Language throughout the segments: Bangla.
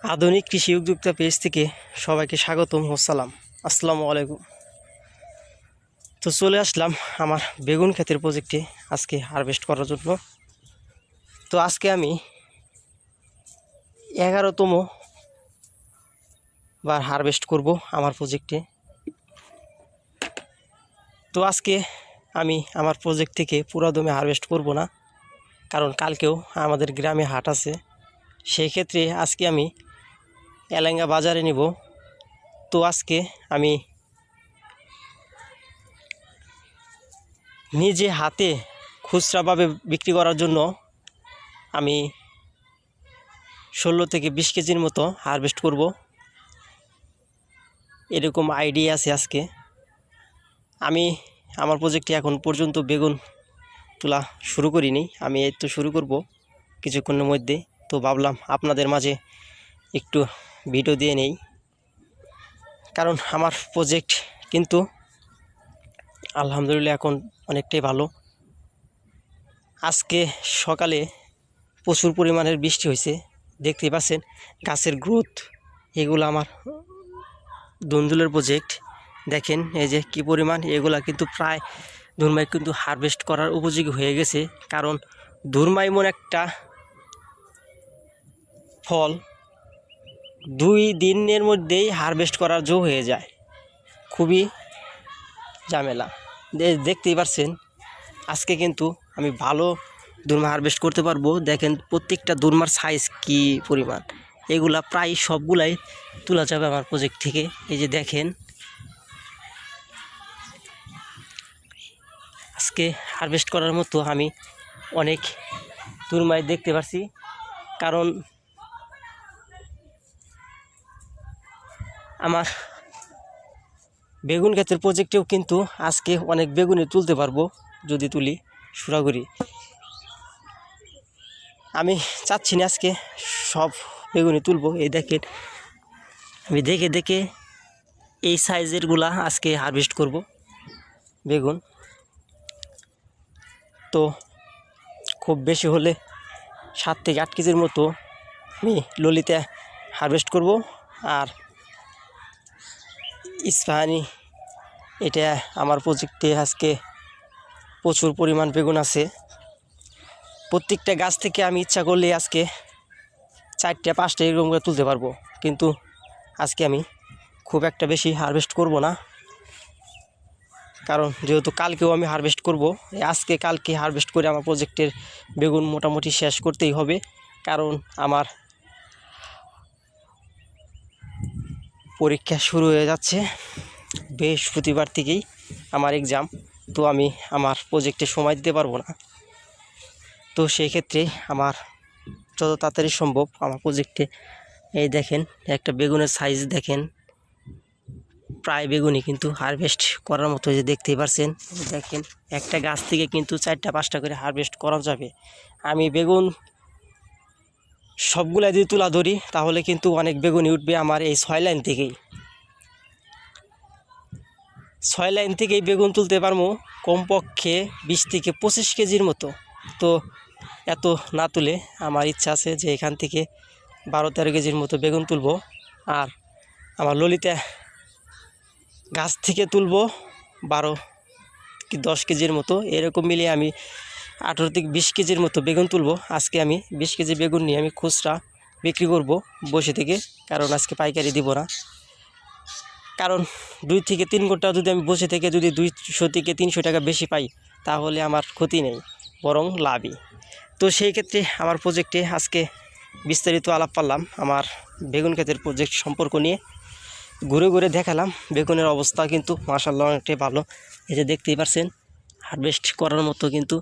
আধুনিক কৃষি উদ্যোক্তা পেজ থেকে সবাইকে স্বাগতম ও সালাম। আসসালামু আলাইকুম। তো চলে আসলাম আমার বেগুন ক্ষেতের প্রজেক্টে আজকে হারভেস্ট করার জন্য। তো আজকে আমি 11তম বার হারভেস্ট করব আমার প্রজেক্টে। তো আজকে আমি আমার প্রজেক্ট থেকে পুরো দমে হারভেস্ট করব না, কারণ কালকেও আমাদের গ্রামে হাট আছে। সেই ক্ষেত্রে আজকে আমি এলাঙ্গা বাজারে নিব। তো আজকে আমি নিজে হাতে খুচরাভাবে বিক্রি করার জন্য আমি 16 থেকে 20 কেজির মতো হারভেস্ট করব, এরকম আইডিয়া আছে আজকে। আমি আমার প্রজেক্টে এখন পর্যন্ত বেগুন তোলা শুরু করিনি, আমি এই তো শুরু করব কিছুক্ষণের মধ্যে। তো ভাবলাম আপনাদের মাঝে একটু ভিডিও দিয়ে নেই, কারণ আমার প্রজেক্ট কিন্তু আলহামদুলিল্লাহ এখন অনেকটাই ভালো। আজকে সকালে প্রচুর পরিমাণের বৃষ্টি হয়েছে, দেখতেই পাচ্ছেন গাছের গ্রোথ। এগুলো আমার ধুন্দুলের প্রজেক্ট, দেখেন এই যে কি পরিমাণ। এগুলা কিন্তু প্রায় ধুরমাই কিন্তু হারভেস্ট করার উপযোগী হয়ে গেছে, কারণ ধুরমাই এমন একটা ফল 2 দিনের মধ্যেই হারভেস্ট করার জো হয়ে যায়, খুবই ঝামেলা। দেখতেই পাচ্ছেন আজকে কিন্তু আমি ভালো দুর্মা হারভেস্ট করতে পারবো। দেখেন প্রত্যেকটা দুর্মার সাইজ কি পরিমাণ, এগুলা প্রায় সবগুলাই তোলা যাবে আমার প্রজেক্ট থেকে। এই যে দেখেন আজকে হারভেস্ট করার মতো আমি অনেক দুর্মাই দেখতে পাচ্ছি, কারণ আমার বেগুন ক্ষেতের প্রজেক্টেও কিন্তু আজকে অনেক বেগুনি তুলতে পারবো যদি তুলি সুরাগুড়ি। আমি চাচ্ছি না আজকে সব বেগুনি তুলবো। এই দেখেন আমি দেখে দেখে এই সাইজেরগুলা আজকে হারভেস্ট করব বেগুন। তো খুব বেশি হলে 7 থেকে 8 কেজির মতো আমি ললিতে হারভেস্ট করব। আর ইস্পাহানি, এটা আমার প্রজেক্টে আজকে প্রচুর পরিমাণ বেগুন আছে। প্রত্যেকটা গাছ থেকে আমি ইচ্ছা করলে আজকে 4টা 5টা এরকম করে তুলতে পারবো, কিন্তু আজকে আমি খুব একটা বেশি হারভেস্ট করব না, কারণ যেহেতু কালকেও আমি হারভেস্ট করব। আজকে কালকে হারভেস্ট করে আমার প্রজেক্টের বেগুন মোটামুটি শেষ করতেই হবে, কারণ আমার পরীক্ষা শুরু হয়ে যাচ্ছে। বৃহস্পতিবার থেকেই আমার এক্সাম, তো আমি আমার প্রজেক্টে সময় দিতে পারবো না। তো সেই ক্ষেত্রে আমার যত তাড়াতাড়ি সম্ভব আমার প্রজেক্টে, এই দেখেন একটা বেগুনের সাইজ দেখেন, প্রায় বেগুনই কিন্তু হারভেস্ট করার মতো। যে দেখতেই পারছেন দেখেন একটা গাছ থেকে কিন্তু 4টা 5টা করে হারভেস্ট করা যাবে। আমি বেগুন সবগুলা যদি তুলা ধরি তাহলে কিন্তু অনেক বেগুনই উঠবে আমার এই 6 লাইন থেকেই। 6 লাইন থেকেই বেগুন তুলতে পারবো কমপক্ষে 20 থেকে 25 কেজির মতো। তো এত না তুলে আমার ইচ্ছা আছে যে এখান থেকে 12-13 কেজির মতো বেগুন তুলবো। আর আমার ললিতা গাছ থেকে তুলবো 12 কি 10 কেজির মতো, এরকম মিলিয়ে আমি 18 থেকে 20 কেজির মতো বেগুন তুলবো। আজকে আমি 20 কেজি বেগুন নিয়ে আমি খুচরা বিক্রি করব বসে থেকে, কারণ আজকে পাইকারি দিব না। কারণ 2 থেকে 3 ঘন্টা যদি আমি বসে থেকে যদি 200 থেকে 300 টাকা বেশি পাই তাহলে আমার ক্ষতি নেই, বরং লাভই। তো সেই ক্ষেত্রে আমার প্রজেক্টে আজকে বিস্তারিত আলাপ পারলাম আমার বেগুন ক্ষেতের প্রজেক্ট সম্পর্ক নিয়ে, ঘুরে ঘুরে দেখালাম। বেগুনের অবস্থা কিন্তু মাশাআল্লাহ অনেকটাই ভালো। এই যে দেখতেই পারছেন হারভেস্ট করার মতো কিন্তু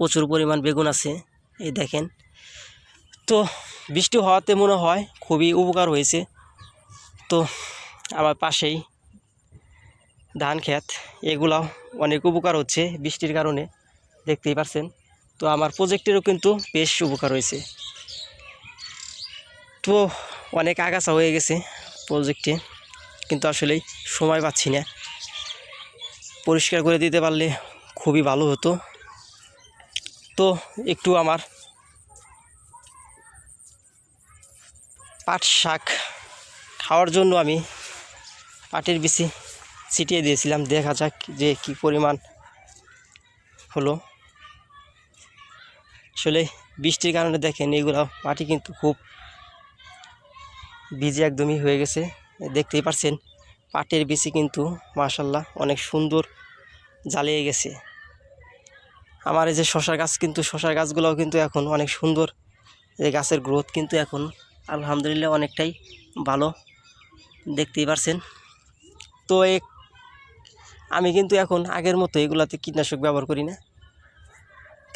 প্রচুর পরিমাণ বেগুন আছে, এই দেখেন। তো বৃষ্টি হওয়াতে মনে হয় খুবই উপকার হয়েছে। তো আমার পাশেই ধান ক্ষেত, এগুলাও অনেক উপকার হচ্ছে বৃষ্টির কারণে, দেখতেই পারছেন। তো আমার প্রজেক্টেরও কিন্তু বেশ উপকার হয়েছে। তো অনেক আগাছা হয়ে গেছে প্রজেক্টে, কিন্তু আসলেই সময় পাচ্ছি না। পরিষ্কার করে দিতে পারলে খুবই ভালো হতো। তো একটু আমার পাট শাক খাওয়ার জন্য আমি পাটের বিচি ছিটিয়ে দিয়েছিলাম, দেখা যাক যে কি পরিমাণ হলো। আসলে বৃষ্টির কারণে দেখেন এগুলো মাটি কিন্তু খুব ভিজে একদমই হয়ে গেছে, দেখতেই পাচ্ছেন পাটের বিচি কিন্তু মাশাল্লাহ অনেক সুন্দর জ্বালিয়ে গেছে। আমার এই যে শশার গাছ, কিন্তু শশার গাছগুলোও কিন্তু এখন অনেক সুন্দর, এই গাছের গ্রোথ কিন্তু এখন আলহামদুলিল্লাহ অনেকটাই ভালো, দেখতেই পাচ্ছেন। তো আমি কিন্তু এখন আগের মতো এগুলাতে কীটনাশক ব্যবহার করি না,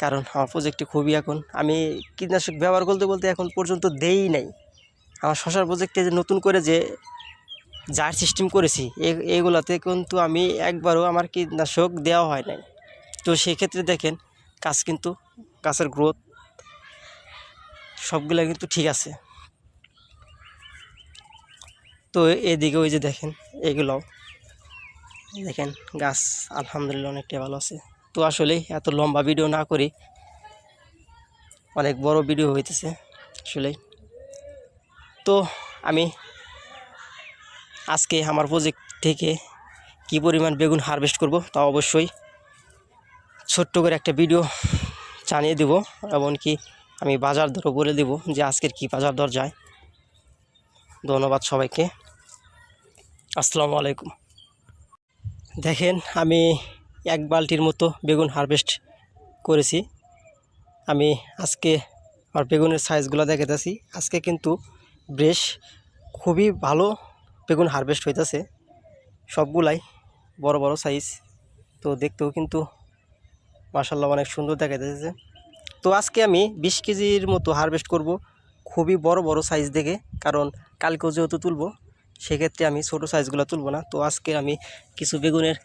কারণ আমার প্রজেক্টে খুবই এখন আমি কীটনাশক ব্যবহার করতে বলতে এখন পর্যন্ত দেই নাই। আমার শশার প্রজেক্টে যে নতুন করে যে জার সিস্টেম করেছি এগুলাতে কিন্তু আমি একবারও আমার কীটনাশক দেওয়া হয় নাই। তো সেক্ষেত্রে দেখেন গাছ কিন্তু গাছের গ্রোথ সবগুলো কিন্তু ঠিক আছে। তো এদিকে ওই যে দেখেন এগুলোও দেখেন গাছ আলহামদুলিল্লাহ অনেকটাই ভালো আছে। তো আসলে এত লম্বা ভিডিও না করি, অনেক বড় ভিডিও হইতেছে আসলে। তো আমি আজকে আমার প্রজেক্ট থেকে কি পরিমাণ বেগুন হারভেস্ট করব তা অবশ্যই ছোট্ট করে একটা ভিডিও জানিয়ে দেব, এমনকি আমি বাজার দরও বলে দেব যে আজকের কি বাজার দর যায়। ধন্যবাদ সবাইকে, আসসালামু আলাইকুম। দেখেন আমি 1 বালতির মতো বেগুন হারভেস্ট করেছি। আমি আজকে আমার বেগুনের সাইজগুলো দেখাতেছি। আজকে কিন্তু বেশ খুবই ভালো বেগুন হারভেস্ট হইতেছে, সবগুলাই বড় বড় সাইজ। তো দেখতেও কিন্তু মাশাল্লাহ অনেক সুন্দর দেখা যাচ্ছে। তো আজকে আমি 20 কেজির মতো হারভেস্ট করব, খুবই বড় বড় সাইজ দেখে, কারণ কালকেও যেহেতু তুলব সেক্ষেত্রে আমি ছোট সাইজগুলো তুলব না। তো আজকে আমি কিছু বেগুনের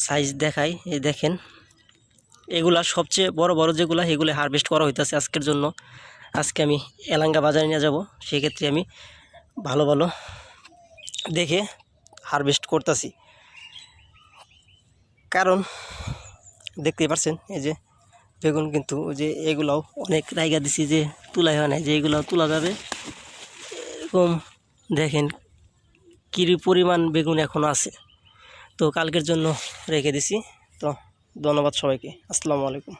সাইজ দেখাই। এই দেখেন এগুলা সবচেয়ে বড় বড় যেগুলো এগুলো হারভেস্ট করা হইতেছে আজকের জন্য। আজকে আমি এলাঙ্গা বাজারে নিয়ে যাব, সেক্ষেত্রে আমি ভালো ভালো দেখে হারভেস্ট করতেছি, কারণ দেখতেই পাচ্ছেন এই যে বেগুন কিন্তু ওই যে এগুলাও অনেক জায়গা দিছি যে তুলাই হয় না, যে এগুলো তোলা যাবে এরকম। দেখেন কী পরিমাণ বেগুন এখনও আছে, তো কালকের জন্য রেখে দিছি। তো ধন্যবাদ সবাইকে, আসসালামু আলাইকুম।